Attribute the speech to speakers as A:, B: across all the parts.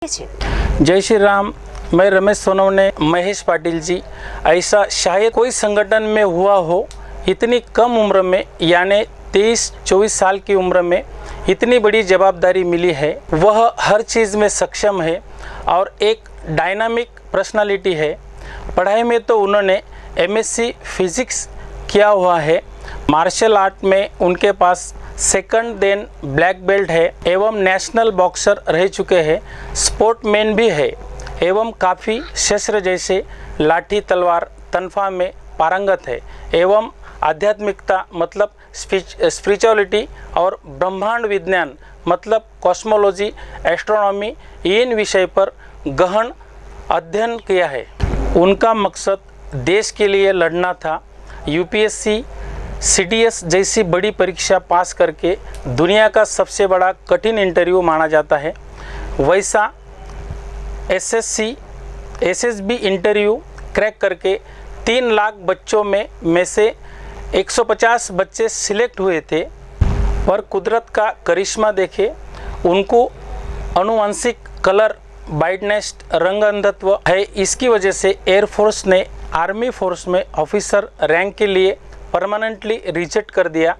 A: जय श्री राम। मैं रमेश सोनवणे, महेश पाटिल जी। ऐसा शायद कोई संगठन में हुआ हो, इतनी कम उम्र में यानी 23-24 साल की उम्र में इतनी बड़ी जवाबदारी मिली है। वह हर चीज़ में सक्षम है और एक डायनामिक पर्सनालिटी है। पढ़ाई में तो उन्होंने MSc फिज़िक्स किया हुआ है। मार्शल आर्ट में उनके पास सेकंड देन ब्लैक बेल्ट है एवं नेशनल बॉक्सर रह चुके हैं। स्पोर्टमैन भी है एवं काफ़ी शस्त्र जैसे लाठी तलवार तनख्वाह में पारंगत है एवं आध्यात्मिकता मतलब स्पिरिचुअलिटी और ब्रह्मांड विज्ञान मतलब कॉस्मोलॉजी, एस्ट्रोनॉमी इन विषय पर गहन अध्ययन किया है। उनका मकसद देश के लिए लड़ना था। UPSC CDS जैसी बड़ी परीक्षा पास करके दुनिया का सबसे बड़ा कठिन इंटरव्यू माना जाता है। वैसा SSC SSB इंटरव्यू क्रैक करके 3 लाख बच्चों में से 150 बच्चे सिलेक्ट हुए थे। पर कुदरत का करिश्मा देखे, उनको आनुवंशिक कलर ब्राइटनेस रंग अंधत्व है। इसकी वजह से एयरफोर्स ने आर्मी फोर्स में ऑफिसर रैंक के लिए परमानेंटली रिजेक्ट कर दिया।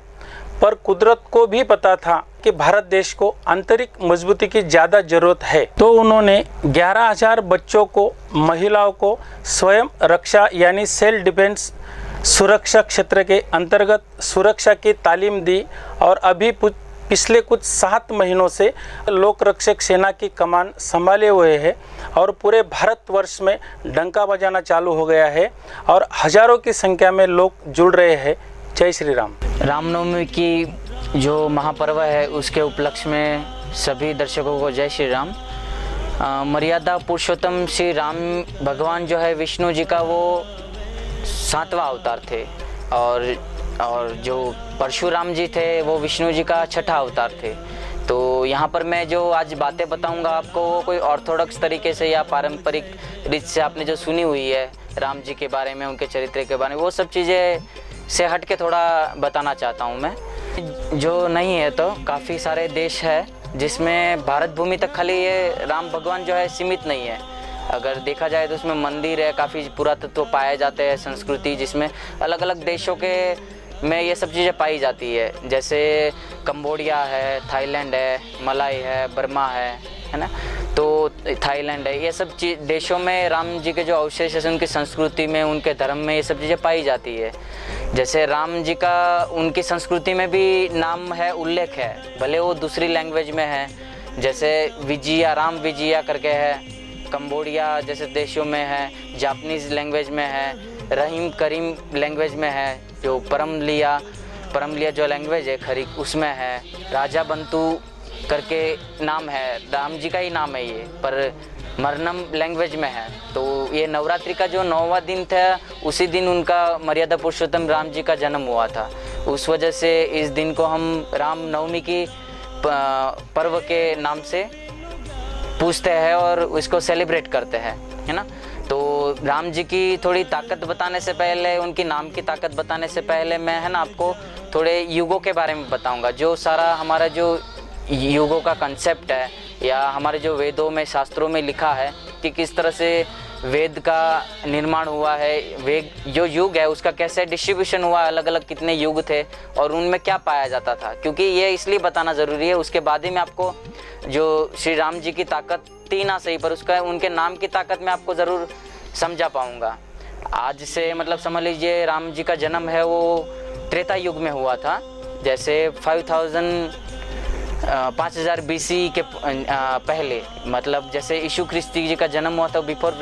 A: पर कुदरत को भी पता था कि भारत देश को आंतरिक मजबूती की ज़्यादा ज़रूरत है, तो उन्होंने 11,000 बच्चों को, महिलाओं को स्वयं रक्षा यानी सेल्फ डिफेंस सुरक्षा क्षेत्र के अंतर्गत सुरक्षा की तालीम दी और अभी पिछले कुछ 7 महीनों से लोक रक्षक सेना की कमान संभाले हुए हैं और पूरे भारतवर्ष में डंका बजाना चालू हो गया है और हजारों की संख्या में लोग जुड़ रहे हैं। जय श्री राम।
B: रामनवमी की जो महापर्व है उसके उपलक्ष्य में सभी दर्शकों को जय श्री राम। मर्यादा पुरुषोत्तम श्री राम भगवान जो है विष्णु जी का वो 7वां अवतार थे और जो परशुराम जी थे वो विष्णु जी का 6ठा अवतार थे। तो यहाँ पर मैं जो आज बातें बताऊंगा आपको वो कोई ऑर्थोडॉक्स तरीके से या पारंपरिक रीत से आपने जो सुनी हुई है राम जी के बारे में, उनके चरित्र के बारे में, वो सब चीज़ें से हट के थोड़ा बताना चाहता हूँ मैं। जो नहीं है तो काफ़ी सारे देश है जिसमें भारत भूमि तक खाली ये राम भगवान जो है सीमित नहीं है। अगर देखा जाए तो उसमें मंदिर है, काफ़ी पुरातत्व पाए जाते हैं, संस्कृति जिसमें अलग अलग देशों के में ये सब चीज़ें पाई जाती है। जैसे कंबोडिया है, थाईलैंड है, मलाई है, बर्मा है ना, तो थाईलैंड है। ये सब देशों में राम जी के जो अवशेष है उनकी संस्कृति में, उनके धर्म में ये सब चीज़ें पाई जाती है। जैसे राम जी का उनकी संस्कृति में भी नाम है, उल्लेख है, भले वो दूसरी लैंग्वेज में है। जैसे विजया, राम विजया करके है, कंबोडिया जैसे देशों में है, जापानीज़ लैंग्वेज में है, रहीम करीम लैंग्वेज में है, जो परमलिया जो लैंग्वेज है खरी उसमें है, राजा बंतु करके नाम है, राम जी का ही नाम है ये, पर मरनम लैंग्वेज में है। तो ये नवरात्रि का जो 9वां दिन था उसी दिन उनका मर्यादा पुरुषोत्तम राम जी का जन्म हुआ था। उस वजह से इस दिन को हम राम नवमी की पर्व के नाम से पूछते हैं और इसको सेलिब्रेट करते हैं, है ना। तो राम जी की थोड़ी ताकत बताने से पहले, उनकी नाम की ताकत बताने से पहले मैं है ना आपको थोड़े युगों के बारे में बताऊंगा। जो सारा हमारा जो युगों का कंसेप्ट है या हमारे जो वेदों में, शास्त्रों में लिखा है कि किस तरह से वेद का निर्माण हुआ है, वेद जो युग है उसका कैसे डिस्ट्रीब्यूशन हुआ, अलग अलग कितने युग थे और उनमें क्या पाया जाता था, क्योंकि ये इसलिए बताना ज़रूरी है। उसके बाद ही मैं आपको जो श्री राम जी की ताकत थी ना सही, पर उसका उनके नाम की ताकत मैं आपको ज़रूर समझा पाऊँगा। आज से मतलब समझ लीजिए राम जी का जन्म है वो त्रेता युग में हुआ था। जैसे 5000 BC के पहले, मतलब जैसे यीशु ख्रिस्ती जी का जन्म हुआ था बिफोर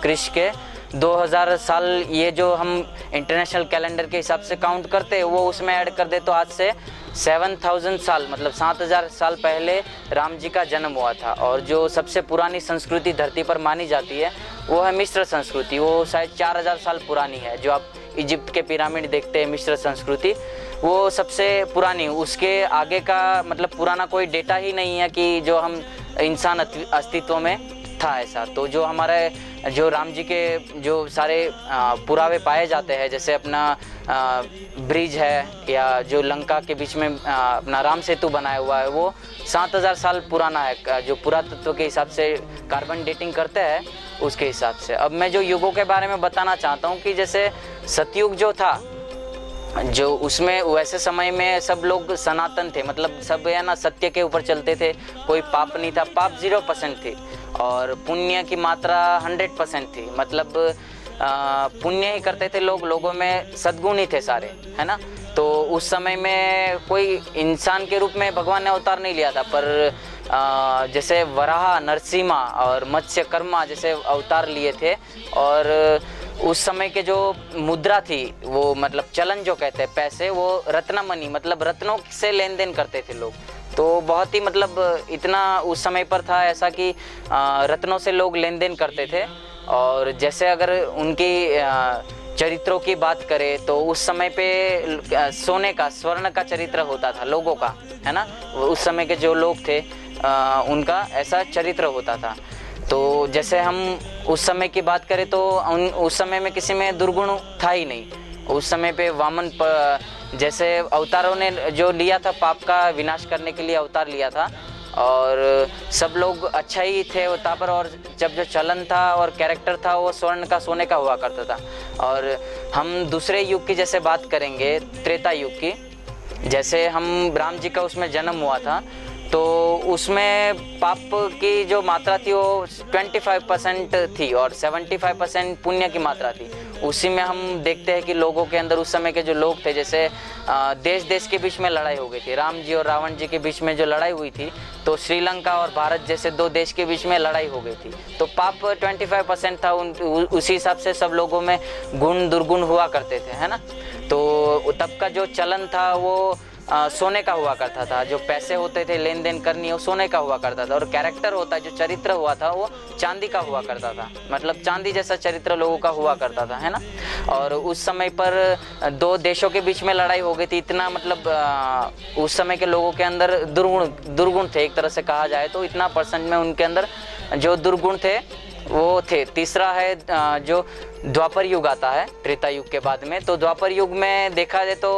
B: क्रिस्ट के 2000 साल, ये जो हम इंटरनेशनल कैलेंडर के हिसाब से काउंट करते हैं वो उसमें ऐड कर दे तो आज से 7000 साल मतलब 7000 साल पहले राम जी का जन्म हुआ था। और जो सबसे पुरानी संस्कृति धरती पर मानी जाती है वो है मिस्र संस्कृति। वो शायद 4000 साल पुरानी है। जो आप इजिप्ट के पिरामिड देखते हैं, मिस्र संस्कृति वो सबसे पुरानी, उसके आगे का मतलब पुराना कोई डेटा ही नहीं है कि जो हम इंसान अस्तित्व में था ऐसा। तो जो हमारे जो राम जी के जो सारे पुरावे पाए जाते हैं, जैसे अपना ब्रिज है या जो लंका के बीच में अपना राम सेतु बनाया हुआ है वो 7000 साल पुराना है, जो पुरातत्व के हिसाब से कार्बन डेटिंग करते हैं उसके हिसाब से। अब मैं जो युगों के बारे में बताना चाहता हूँ कि जैसे सतयुग जो था, जो उसमें वैसे समय में सब लोग सनातन थे, मतलब सब है ना सत्य के ऊपर चलते थे, कोई पाप नहीं था, पाप 0% थी और पुण्य की मात्रा 100% थी, मतलब पुण्य ही करते थे लोग, लोगों में सद्गुण ही थे सारे, है ना। तो उस समय में कोई इंसान के रूप में भगवान ने अवतार नहीं लिया था, पर जैसे वराह, नरसिम्हा और मत्स्य कर्मा जैसे अवतार लिए थे। और उस समय के जो मुद्रा थी वो मतलब चलन जो कहते हैं पैसे, वो रत्नमणि मतलब रत्नों से लेन देन करते थे लोग। तो बहुत ही मतलब इतना उस समय पर था ऐसा कि रत्नों से लोग लेन देन करते थे। और जैसे अगर उनकी चरित्रों की बात करें तो उस समय पे सोने का, स्वर्ण का चरित्र होता था लोगों का, है ना। उस समय के जो लोग थे उनका ऐसा चरित्र होता था। तो जैसे हम उस समय की बात करें तो उस समय में किसी में दुर्गुण था ही नहीं। उस समय पे वामन जैसे अवतारों ने जो लिया था पाप का विनाश करने के लिए अवतार लिया था और सब लोग अच्छा ही थे वहाँ पर। और जब जो चलन था और कैरेक्टर था वो स्वर्ण का, सोने का हुआ करता था। और हम दूसरे युग की जैसे बात करेंगे, त्रेता युग की, जैसे हम राम जी का उसमें जन्म हुआ था तो उसमें पाप की जो मात्रा थी वो 25% थी और 75% पुण्य की मात्रा थी। उसी में हम देखते हैं कि लोगों के अंदर उस समय के जो लोग थे, जैसे देश देश के बीच में लड़ाई हो गई थी, राम जी और रावण जी के बीच में जो लड़ाई हुई थी, तो श्रीलंका और भारत जैसे दो देश के बीच में लड़ाई हो गई थी। तो पाप 25% था, उसी हिसाब से सब लोगों में गुण दुर्गुण हुआ करते थे, है ना। तो तब का जो चलन था वो सोने का हुआ करता था, जो पैसे होते थे लेन देन करनी वो सोने का हुआ करता था। और कैरेक्टर होता है, जो चरित्र हुआ था वो चांदी का हुआ करता था, मतलब चांदी जैसा चरित्र लोगों का हुआ करता था, है ना। और उस समय पर दो देशों के बीच में लड़ाई हो गई थी, इतना मतलब उस समय के लोगों के अंदर दुर्गुण थे, एक तरह से कहा जाए तो इतना परसेंट में उनके अंदर जो दुर्गुण थे वो थे। तीसरा है जो द्वापर युग आता है त्रेता युग के बाद में। तो द्वापर युग में देखा जाए तो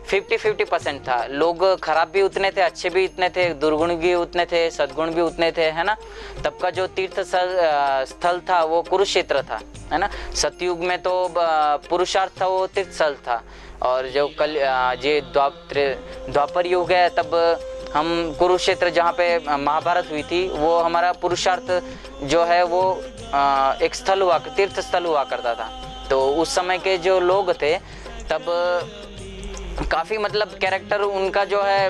B: 50-50% था, लोग खराब भी उतने थे, अच्छे भी उतने थे, दुर्गुण भी उतने थे, सद्गुण भी उतने थे, है ना। तब का जो तीर्थ स्थल था वो कुरुक्षेत्र था, है ना। सतयुग में तो पुरुषार्थ था, वो तीर्थ स्थल था। और जो ये द्वापर युग है तब हम कुरुक्षेत्र जहाँ पे महाभारत हुई थी वो हमारा पुरुषार्थ जो है वो एक स्थल हुआ, तीर्थ स्थल हुआ करता था। तो उस समय के जो लोग थे तब काफ़ी मतलब कैरेक्टर उनका जो है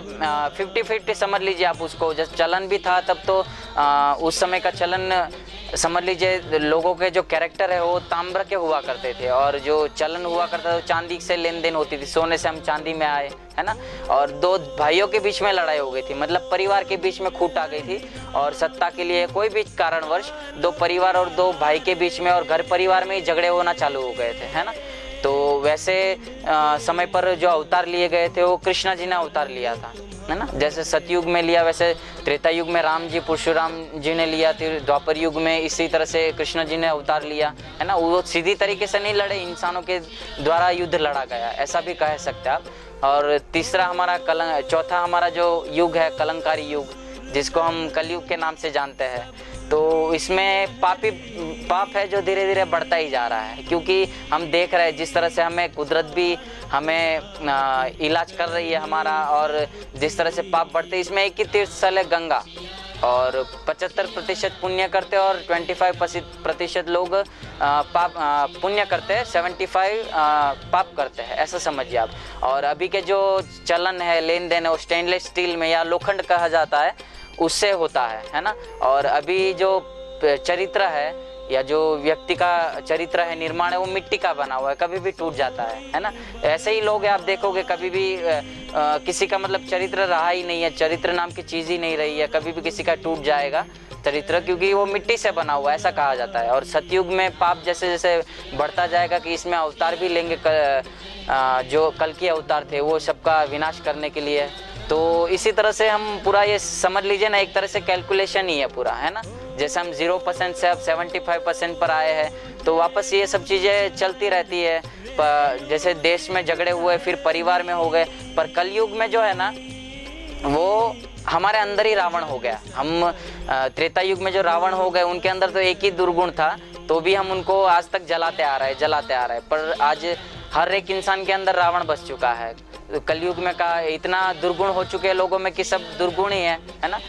B: 50-50 समझ लीजिए आप उसको। जब चलन भी था तब तो उस समय का चलन समझ लीजिए लोगों के जो कैरेक्टर है वो ताम्र के हुआ करते थे और जो चलन हुआ करता था वो चांदी से लेन देन होती थी, सोने से हम चांदी में आए, है ना। और दो भाइयों के बीच में लड़ाई हो गई थी, मतलब परिवार के बीच में खूट आ गई थी और सत्ता के लिए कोई भी कारणवश दो परिवार और दो भाई के बीच में और घर परिवार में ही झगड़े होना चालू हो गए थे, है ना। तो वैसे समय पर जो अवतार लिए गए थे वो कृष्णा जी ने अवतार लिया था, है ना। जैसे सतयुग में लिया वैसे त्रेता युग में राम जी, परशुराम जी ने लिया, फिर द्वापर युग में इसी तरह से कृष्ण जी ने अवतार लिया, है ना। वो सीधी तरीके से नहीं लड़े, इंसानों के द्वारा युद्ध लड़ा गया, ऐसा भी कह सकते हैं आप। और तीसरा हमारा चौथा हमारा जो युग है कलंकारी युग, जिसको हम कलयुग के नाम से जानते हैं। तो इसमें पाप है जो धीरे धीरे बढ़ता ही जा रहा है, क्योंकि हम देख रहे हैं जिस तरह से हमें कुदरत भी हमें इलाज कर रही है हमारा, और जिस तरह से पाप बढ़ते, इसमें एक ही तीर्थ स्थल है गंगा, और 75% पुण्य करते हैं और 25% लोग पाप पुण्य करते हैं, 75 पाप करते हैं, ऐसा समझिए आप। और अभी के जो चलन है लेन देन है वो स्टेनलेस स्टील में या लोखंड कहा जाता है उससे होता है ना। और अभी जो चरित्र है या जो व्यक्ति का चरित्र है, निर्माण है, वो मिट्टी का बना हुआ है, कभी भी टूट जाता है ना। ऐसे ही लोग आप देखोगे कभी भी किसी का मतलब चरित्र रहा ही नहीं है, चरित्र नाम की चीज़ ही नहीं रही है, कभी भी किसी का टूट जाएगा चरित्र, क्योंकि वो मिट्टी से बना हुआ है, ऐसा कहा जाता है। और सतयुग में पाप जैसे जैसे बढ़ता जाएगा कि इसमें अवतार भी लेंगे, जो कल के अवतार थे वो सबका विनाश करने के लिए। तो इसी तरह से हम पूरा ये समझ लीजिए ना, एक तरह से कैलकुलेशन ही है पूरा, है ना। जैसे हम 0% से अब 75% पर आए हैं, तो वापस ये सब चीज़ें चलती रहती है। जैसे देश में झगड़े हुए फिर परिवार में हो गए, पर कलयुग में जो है ना वो हमारे अंदर ही रावण हो गया। हम त्रेता युग में जो रावण हो गए उनके अंदर तो एक ही दुर्गुण था, तो भी हम उनको आज तक जलाते आ रहे हैं, पर आज हर एक इंसान के अंदर रावण बस चुका है। कलयुग में का इतना दुर्गुण हो चुके हैं लोगों में कि सब दुर्गुण ही है ना।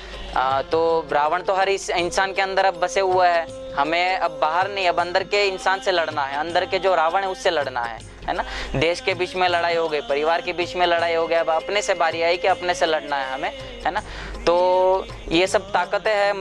B: तो रावण तो हर इस इंसान के अंदर अब बसे हुआ है। हमें अब बाहर नहीं, अब अंदर के इंसान से लड़ना है, अंदर के जो रावण है उससे लड़ना है ना। देश के बीच में लड़ाई हो गई, परिवार के बीच में लड़ाई हो गया, अब अपने से बारी आई कि अपने से लड़ना है हमें, है ना। तो ये सब ताकतें हैं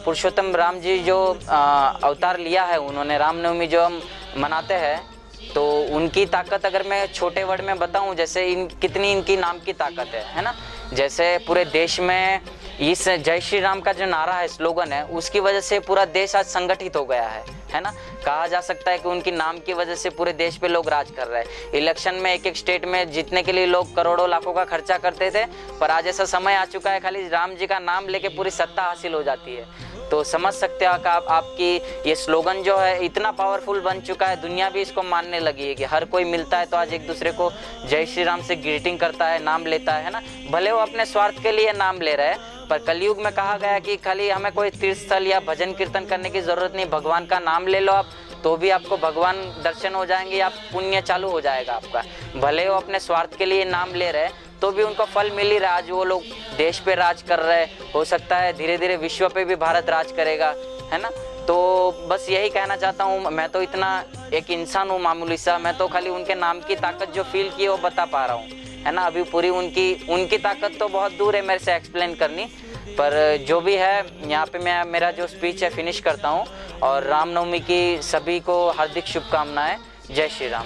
B: पुरुषोत्तम राम जी जो अवतार लिया है उन्होंने, रामनवमी जो हम मनाते हैं, तो उनकी ताकत अगर मैं छोटे वर्ड में बताऊं, जैसे कितनी इनकी नाम की ताकत है ना। जैसे पूरे देश में इस जय श्री राम का जो नारा है, स्लोगन है, उसकी वजह से पूरा देश आज संगठित हो गया है ना। कहा जा सकता है कि उनकी नाम की वजह से पूरे देश पे लोग राज कर रहे हैं। इलेक्शन में एक एक स्टेट में जीतने के लिए लोग करोड़ों लाखों का खर्चा करते थे, पर आज ऐसा समय आ चुका है खाली राम जी का नाम लेके पूरी सत्ता हासिल हो जाती है। तो समझ सकते हो कि आपकी ये स्लोगन जो है इतना पावरफुल बन चुका है, दुनिया भी इसको मानने लगी है कि हर कोई मिलता है तो आज एक दूसरे को जय श्री राम से ग्रीटिंग करता है, नाम लेता है ना। भले वो अपने स्वार्थ के लिए नाम ले रहे हैं, पर कलयुग में कहा गया कि खाली हमें कोई तीर्थ स्थल या भजन कीर्तन करने की जरूरत नहीं, भगवान का नाम ले लो आप, तो भी आपको भगवान दर्शन हो जाएंगे, आप पुण्य चालू हो जाएगा आपका। भले वो अपने स्वार्थ के लिए नाम ले रहे तो भी उनको फल मिल ही रहा। आज वो लोग देश पे राज कर रहे, हो सकता है धीरे धीरे विश्व पे भी भारत राज करेगा, है ना। तो बस यही कहना चाहता हूँ, मैं तो इतना एक इंसान हूँ मामूली सा, मैं तो खाली उनके नाम की ताकत जो फील की है वो बता पा रहा हूँ, है ना। अभी पूरी उनकी ताकत तो बहुत दूर है मेरे से एक्सप्लेन करनी, पर जो भी है यहाँ पे मैं मेरा जो स्पीच है फिनिश करता हूँ। और रामनवमी की सभी को हार्दिक शुभकामनाएं। जय श्री राम।